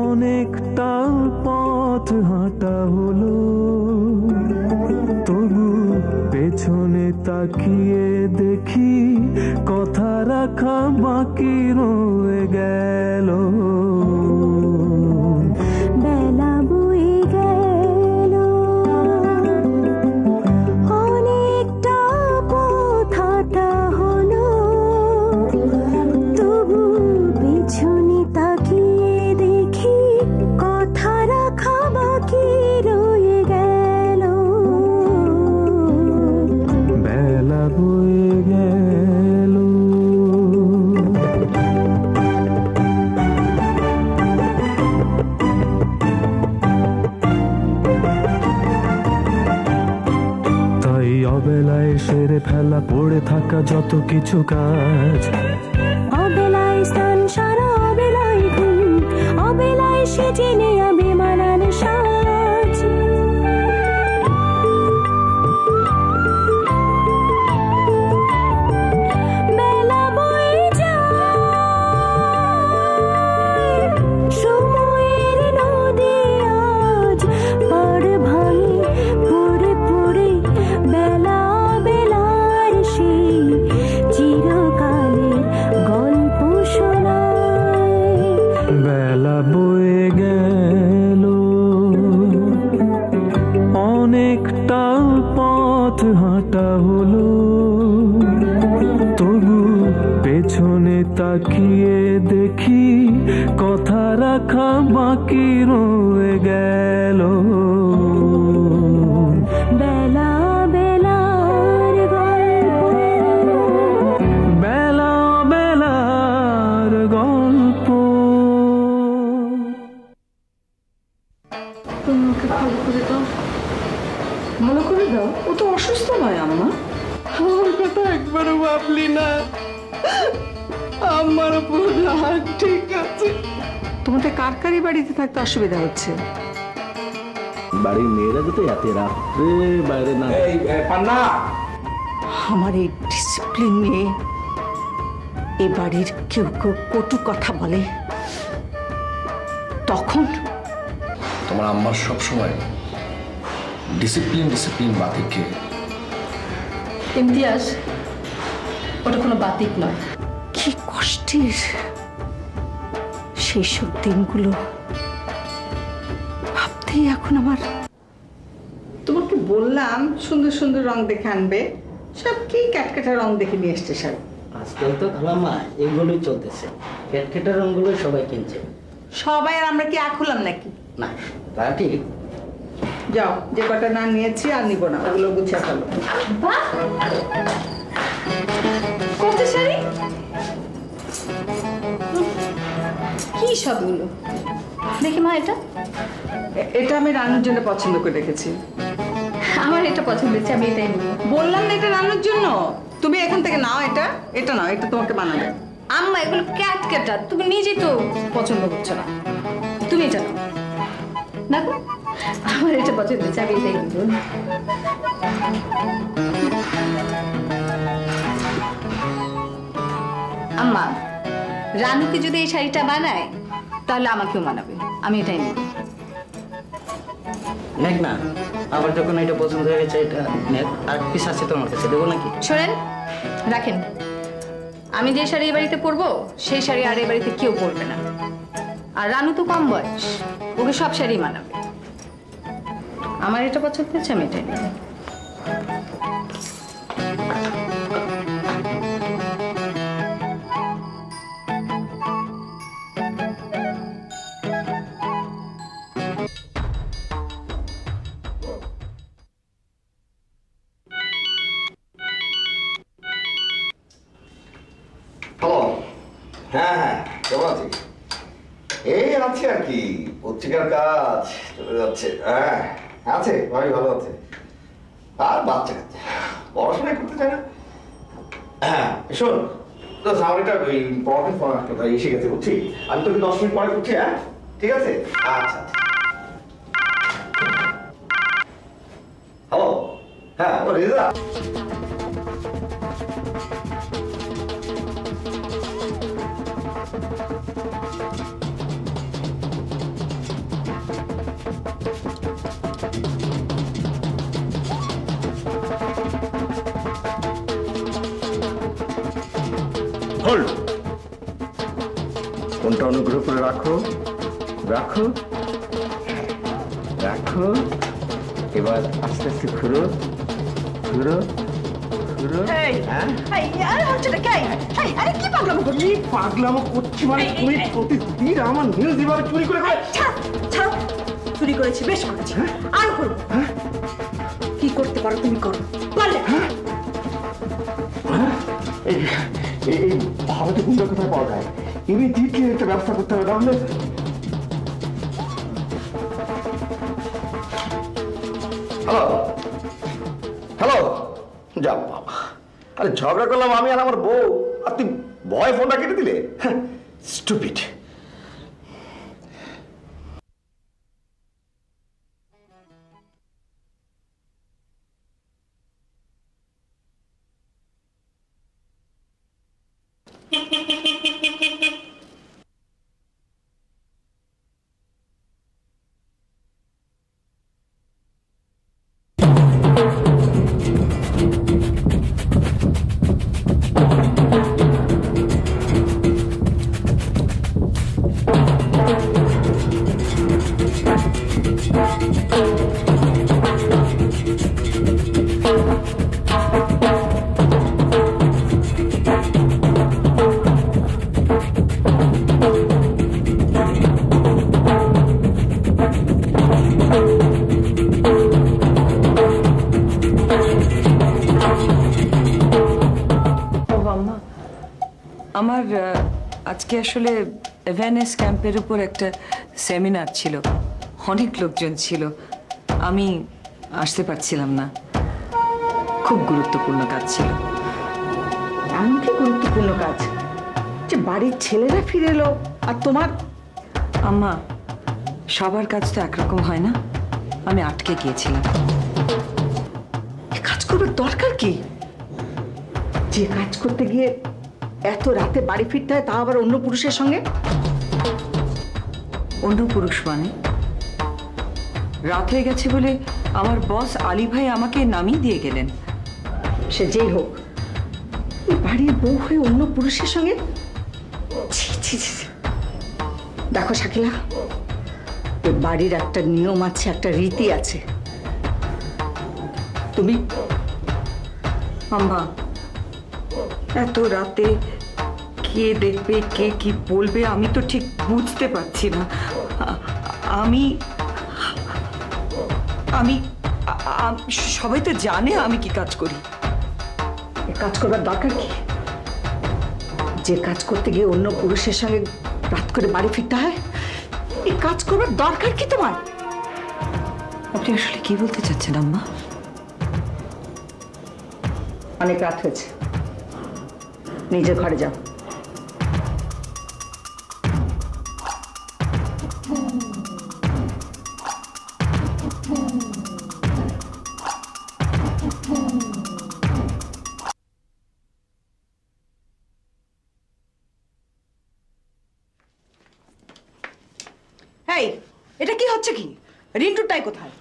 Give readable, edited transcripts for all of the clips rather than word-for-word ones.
অনেকটা পথ হাঁটা হলো, তবু পেছনে তাকিয়ে দেখি কথা রাখা বাকি রয়ে গেল। বেলা বয়ে গেল, অনেকটা পথ হাঁটা হলো, তবু পেছনে তাকিয়ে দেখি কথা রাখা বাকি রয়ে গেল। বেলা বয়ে গেল। তাই অবেলায় সেরে ফেলা পড়ে থাকা যত কিছু কাজ, অবেলায় স্নান সারা, অবেলায় ঘুম, অবেলায় সেজে নেয়া বেমানান সাজ। বেলা বয়ে যায়, সময়ের নদী আজ পাড় ভাঙে পড়ে পড়ে, বেলা বেলার সেই চিরকালের গল্প শোনায়। বেলা বয়ে গেল, অনেকটা পথ হাঁটা হলো, তবু পেছনে তাকিয়ে দেখি কথা রাখা বাকি রয়ে গেল। বেলা বেলার গল্প, বেলা বেলার গল্প। তুমি ওকে ভালো করে দাও, ভালো করে দাও। ও তো অসুস্থ নয় আম্মা। আমার কথা একবারও ভাবলি না? আমার উপর রাগ, ঠিক আছে? তোমাদের কারকারি বাড়িতে থাকতে অসুবিধা হচ্ছে। বাড়ির মেয়েরা তো এতে রাত্রে বাইরে না। পান্না, আমার এই ডিসিপ্লিন নিয়ে এ বাড়ির কেউ কেউ কটু কথা বলে, তখন তোমার আম্মার সবসময় ডিসিপ্লিন ডিসিপ্লিন বাতিকে। ইমতিয়াজ, ওটা কোনো বাতিক নয়। কি কষ্টের সেই সব দিনগুলো ভাবতেই এখন আমার। তোমাকে বললাম সুন্দর সুন্দর রং দেখে আনবে, সব কি ক্যাটকেটা রং দেখে নিয়ে এসছে সব। আজকাল তো খালাম্মা এগুলোই চলতেছে, ক্যাটকেটা রঙগুলো সবাই কিনছে। সবাই আর আমরা কি আখ হলাম নাকি? না তা ঠিক। যাও, যে কটা না নিয়েছি আর নিব না, ওগুলো গুছিয়ে ফেলো। কত শাড়ি, কি সবগুলো দেখি মা। এটা এটা আমি রান্নার জন্য পছন্দ করে রেখেছি। আমার এটা পছন্দ হচ্ছে, আমি এটাই নেব। বললাম না এটা রান্নার জন্য, তুমি এখান থেকে নাও। এটা এটা নাও, এটা তোমাকে বানাবে। আম্মা এগুলো ক্যাট ক্যাটা, তুমি নিজেই তো পছন্দ করছো না, তুমি এটা নাও। দেখো আমার এটা পছন্দ হচ্ছে, আমি এটাই নেব। আম্মা, রানুকে যদি এই শাড়িটা বানায় তাহলে আমাকেও মানাবে, আমি এটাই নেব। নেক না, আবার যখন এটা পছন্দ হয়ে গেছে এটা নেক। আর পিস আছে তোমার কাছে, দেবো নাকি? শোনেন, রাখেন। আমি যে শাড়ি এ বাড়িতে পরবো সেই শাড়ি আর এ বাড়িতে কেউ পরবে না। আর রানু তো কম বয়স, ওকে সব শাড়ি মানাবে। আমার এটা পছন্দ হচ্ছে, আমি এটাই নেব। হ্যালো। হ্যাঁ হ্যাঁ, কেমন আছিস? এই আছে আর কি, পত্রিকার কাজ চলে যাচ্ছে। হ্যাঁ আছে, ভাই ভালো আছে। আর বাচ্চা কাচ্চা পড়াশোনা করতে চায় না। হ্যাঁ শোন, তো সামনেটা ওই ইম্পর্টেন্ট ফোন একটা এসে গেছে, বুঝছি। আমি তোকে 10 মিনিট পরে করছি। হ্যাঁ ঠিক আছে, আচ্ছা আচ্ছা। হ্যালো। হ্যাঁ ও রেজা, হোল্ড। কোনটা অনুগ্রহ করে রাখো, রাখো, রাখো। এবার আস্তে আস্তে ঘুরো, ঘুরো, ঘুরো। পাগলামো করছি মানে তুমি প্রতিদিন আমার নীল দিবার চুরি করে চুরি করেছি, বেশ করেছি, আর করবো। কি করতে পারো তুমি করো, পারলে। এই ভারতে গুন্ডা কোথায় পাওয়া যায়? ইমিডিয়েটলি একটা ব্যবস্থা করতে হবে, তাহলে। Hello, hello. যা বাবা, আরে ঝগড়া করলাম আমি আর আমার বউ, আর তুই ভয় ফোনটা কেটে দিলে। স্টুপিড। আমার আজকে আসলে অ্যাওয়ারনেস ক্যাম্পের উপর একটা সেমিনার ছিল, অনেক লোকজন ছিল, আমি আসতে পারছিলাম না। খুব গুরুত্বপূর্ণ কাজ ছিল। এমন কি গুরুত্বপূর্ণ কাজ যে বাড়ির ছেলেরা ফিরে এলো আর তোমার? আম্মা, সবার কাজ তো একরকম হয় না, আমি আটকে গিয়েছিলাম। কাজ করবার দরকার কি? যে কাজ করতে গিয়ে এত রাতে বাড়ি ফিরতে হয়, তা আবার অন্য পুরুষের সঙ্গে। অন্য পুরুষ মানে? রাত হয়ে গেছে বলে আমার বস আলী ভাই আমাকে নামিয়ে দিয়ে গেলেন। সে যেই হোক, বাড়ির বউ হয়ে অন্য পুরুষের সঙ্গে? দেখো শাকিলা, এই বাড়ির একটা নিয়ম আছে, একটা রীতি আছে। তুমি আম্মা, এত রাতে কে দেখবে, কে কি বলবে, আমি তো ঠিক বুঝতে পারছি না। আমি আমি সবাই তো জানে আমি কি কাজ করি। কাজ করবার দরকার কি? যে কাজ করতে গিয়ে অন্য পুরুষের সঙ্গে রাত করে বাড়ি ফিরতে হয়, এই কাজ করবার দরকার কি তোমার? আপনি আসলে কি বলতে চাচ্ছেন আম্মা? অনেক রাত হয়েছে, নিজের ঘরে যাও। এই, এটা কি হচ্ছে? কি রিন্টুর টাই কোথায়?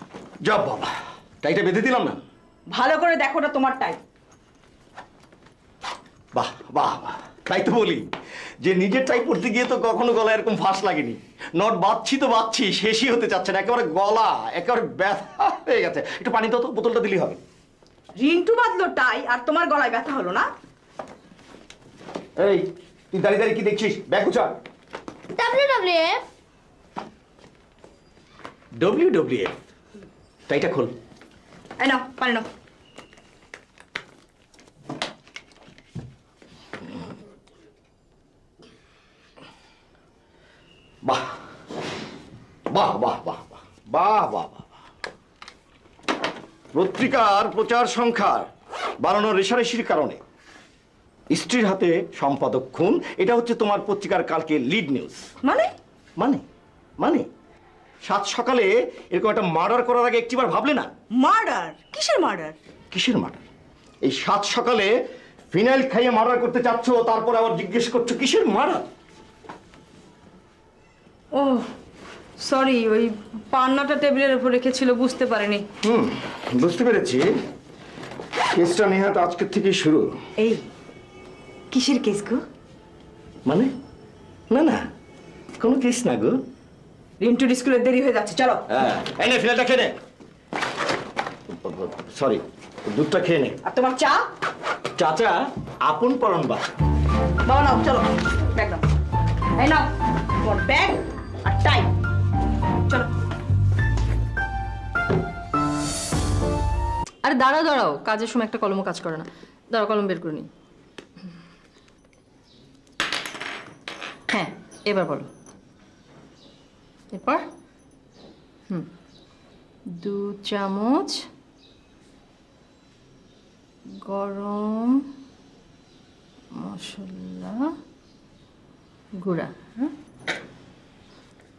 যা বাবা, টাইটা বেঁধে দিলাম না। ভালো করে দেখো, না তোমার টাই। বাহ বাহ বাহ, তাই তো বলি যে নিজের টাই পড়তে গিয়ে তো কখনো গলা এরকম ফাঁস লাগেনি। নট বাঁধছি তো বাঁধছি, শেষই হতে চাচ্ছে না, একেবারে গলা একেবারে ব্যথা হয়ে গেছে। একটু পানি দাও তো, বোতলটা দিলেই হবে। রিন্টু বাঁধলো টাই আর তোমার গলায় ব্যথা হলো না? এই তুই দাঁড়িয়ে দাঁড়িয়ে কি দেখছিস? ব্যাগ গুছা। WWF WWF টাইটা খোল। এই নাও, পানি নাও। বাহ বাহ বাহ বাহ বাহ বাহ বাহ। পত্রিকার প্রচার সংখ্যার বাড়ানোর রেশারেশির কারণে স্ত্রীর হাতে সম্পাদক খুন, এটা হচ্ছে তোমার পত্রিকার কালকে লিড নিউজ। মানে মানে মানে সাত সকালে এরকম একটা মার্ডার করার আগে একটিবার ভাবলে না? মার্ডার? কিসের মার্ডার? কিসের মার্ডার? এই সাত সকালে ফিনাইল খাইয়ে মার্ডার করতে চাচ্ছ, তারপর আবার জিজ্ঞেস করছো কিসের মার্ডার? ও সরি, ওই পান্নাটা টেবিলের উপর রেখেছিল, বুঝতে পারিনি। বুঝতে পেরেছি। কেসটা নেহাত আজকের থেকেই শুরু। এই কিসের কেস গো? মানে? না না, কোনো কেস না গো। রিন্টুর স্কুলে দেরি হয়ে যাচ্ছে, চলো। হ্যাঁ, এনে ফিনাইলটা খেয়ে নে। সরি, দুধটা খেয়ে নে। আর তোমার চা? চাচা আপন পরন বা। বাবা নাও, চলো ব্যাগ নাও। এই নাও তোমার ব্যাগ আর টাই, চলো। আরে দাঁড়াও দাঁড়াও, কাজের সময় একটা কলমও কাজ করে না। দাঁড়াও, কলম বের করে নিই। হ্যাঁ, এবার বলো। এরপর 2 চামচ গরম মশলা গুঁড়া। হ্যাঁ,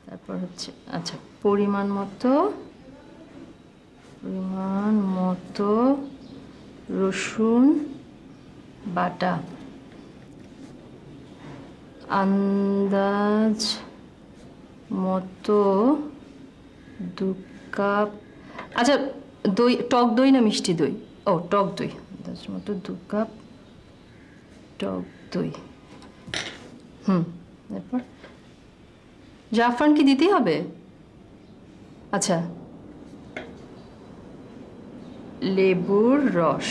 তারপর হচ্ছে আচ্ছা পরিমাণ মতো রসুন বাটা, আন্দাজ মতো 2 কাপ। আচ্ছা দই, টক দই না মিষ্টি দই? ও টক দই, আন্দাজ মতো 2 কাপ টক দই। এরপর জাফরান কি দিতেই হবে? আচ্ছা লেবুর রস,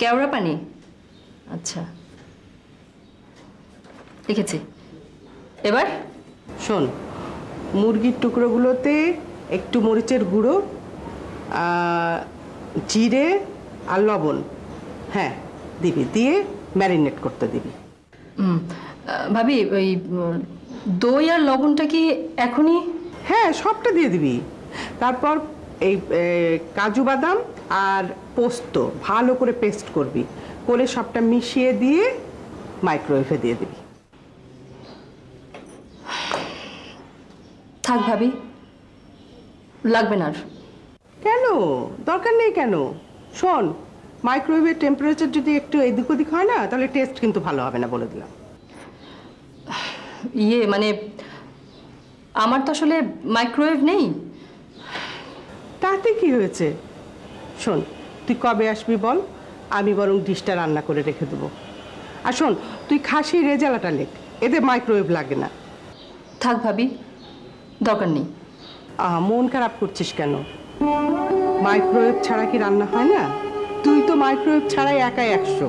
কেওড়া পানি। আচ্ছা লিখেছি। এবার শোন, মুরগির টুকরোগুলোতে একটু মরিচের গুঁড়ো, জিরে আর লবণ, হ্যাঁ দিবি, দিয়ে ম্যারিনেট করতে দিবি। ভাবি ওই দই আর লবণটা কি এখনই? হ্যাঁ, সবটা দিয়ে দিবি। তারপর এই কাজু বাদাম আর পোস্ত ভালো করে পেস্ট করবি, করে সবটা মিশিয়ে দিয়ে মাইক্রোওয়েভে দিয়ে দিবি। থাক ভাবি, লাগবে না আর। কেন? দরকার নেই কেন? শোন, মাইক্রোওয়েভের টেম্পারেচার যদি একটু এদিক ওদিক হয় না, তাহলে টেস্ট কিন্তু ভালো হবে না, বলে দিলাম। মানে আমার তো আসলে মাইক্রোওয়েভ নেই। তাতে কি হয়েছে? শোন, তুই কবে আসবি বল, আমি বরং ডিশটা রান্না করে রেখে দেবো। আর শোন, তুই খাসি রেজালাটা লেখ, এতে মাইক্রোওয়েভ লাগে না। থাক ভাবি, দরকার নেই। মন খারাপ করছিস কেন? মাইক্রোওয়েভ ছাড়া কি রান্না হয় না? তুই তো মাইক্রোওয়েভ ছাড়াই একাই 100।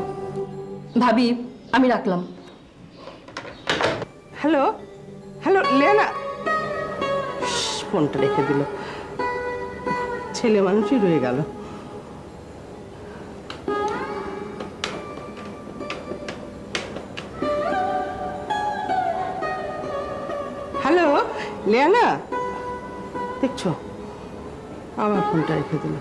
ভাবি আমি রাখলাম। হ্যালো হ্যালো, লেনা, ফোনটা রেখে দিল। ছেলে মানুষই রয়ে গেল। হ্যালো লেনা, দেখছো আবার ফোনটা রেখে দিল।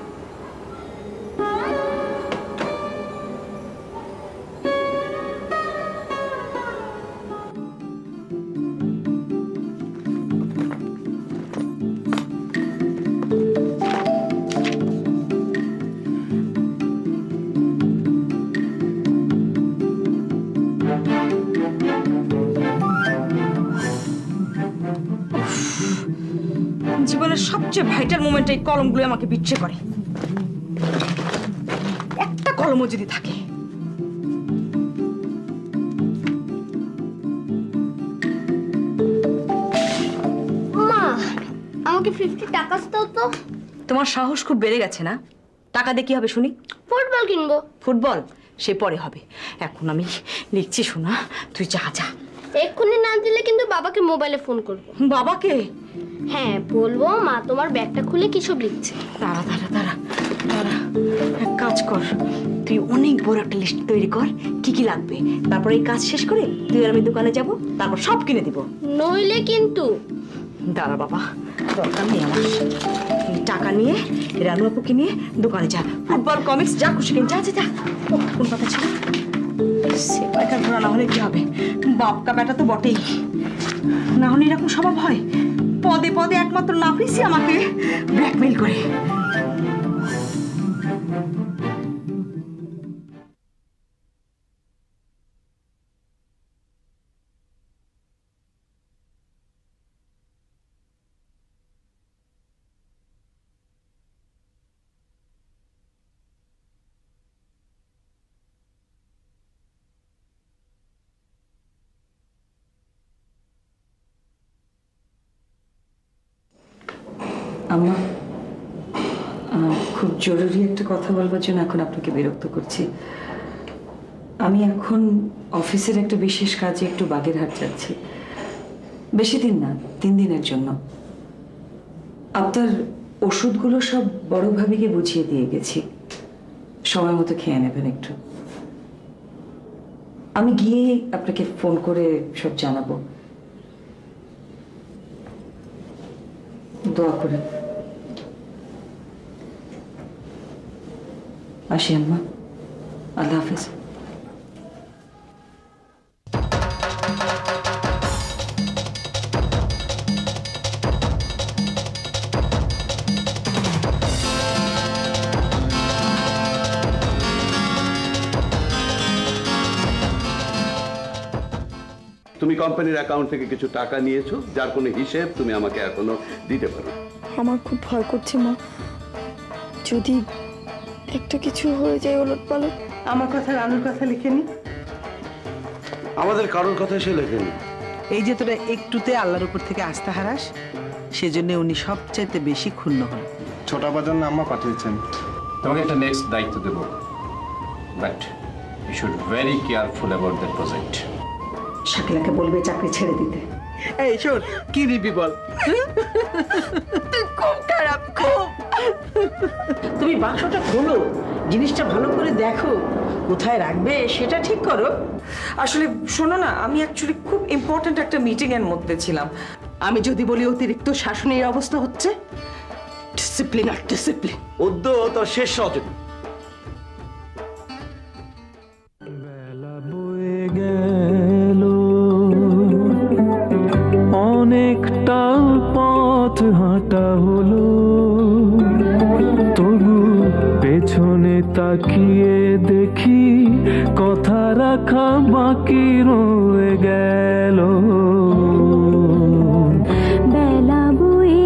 জীবনের সবচেয়ে ভাইটাল মোমেন্ট এই কলমগুলো আমাকে বিচ্ছে করে। একটা কলমও যদি থাকে। মা, আমাকে 50 টাকা দাও তো। তোমার সাহস খুব বেড়ে গেছে না? টাকা দিয়ে কি হবে শুনি? ফুটবল কিনবো। ফুটবল সে পরে হবে, এখন আমি লিখছি শোনা, তুই যা যা। এক্ষুনি না দিলে কিন্তু বাবাকে মোবাইলে ফোন করবো। বাবাকে? হ্যাঁ বলবো, মা তোমার ব্যাগটা খুলে কি সব লিখছে। দাঁড়া দাঁড়া দাঁড়া দাঁড়া, এক কাজ কর, তুই অনেক বড় একটা লিস্ট তৈরি কর কি কি লাগবে, তারপর এই কাজ শেষ করে তুই আর আমি দোকানে যাব, তারপর সব কিনে দিব। নইলে কিন্তু। দাঁড়া বাবা, দরকার নেই আমার, টাকা নিয়ে রানু আপুকে নিয়ে দোকানে যা, ফুটবল কমিক্স যা খুশি কিন, যা যা যা। কোন কথা ছিল, সে পায়খার ঘোরা না হলে কি হবে, বাপকা বেটা তো বটেই, না হলে এরকম স্বভাব হয়? পদে পদে একমাত্র নাফিসই আমাকে ব্ল্যাকমেইল করে। আম্মা, খুব জরুরি একটা কথা বলবার জন্য এখন আপনাকে বিরক্ত করছি। আমি এখন অফিসের একটা বিশেষ কাজে একটু বাগেরহাট যাচ্ছি। বেশি দিন না, 3 দিনের জন্য। আপনার ওষুধগুলো সব বড় ভাবিকে বুঝিয়ে দিয়ে গেছি, সময় মতো খেয়ে নেবেন একটু। আমি গিয়ে আপনাকে ফোন করে সব জানাবো। দোয়া করে আসি আম্মা, আল্লাহ হাফেজ। তুমি কোম্পানির অ্যাকাউন্ট থেকে কিছু টাকা নিয়েছো, যার কোনো হিসেব তুমি আমাকে এখনো দিতে পারো। আমার খুব ভয় করছে মা, যদি একটা কিছু হয়ে যায় ওলটপালট। আমার কথা রানুর কথা লিখে নি। আমাদের কারোর কথা সে লেখেনি। এই যে তোরা একটুতে আল্লাহর উপর থেকে আস্থা হারাস, সেজন্য উনি সবচাইতে বেশি ক্ষুণ্ণ হন। ছোট বাজার আম্মা পাঠিয়েছেন। তোমাকে একটা নেক্সট দায়িত্ব দেব, but you should very careful about that project. শাকিলাকে বলবে চাকরি ছেড়ে দিতে। এই শোন, কি দিবি বল? খুব খারাপ, খুব। তুমি বাক্সটা খোলো, জিনিসটা ভালো করে দেখো, কোথায় রাখবে সেটা ঠিক করো। আসলে শোনো না, আমি অ্যাকচুয়ালি খুব ইম্পর্ট্যান্ট একটা মিটিং এর মধ্যে ছিলাম। আমি যদি বলি অতিরিক্ত শাসনের অবস্থা হচ্ছে, ডিসিপ্লিন আর ডিসিপ্লিন। উদ্য তো শেষ সচেতন। বেলা বয়ে গেল, অনেকটা পথ হাঁটা হলো, তবু পেছনে তাকিয়ে দেখি কথা রাখা বাকি রয়ে গেল। বেলা বয়ে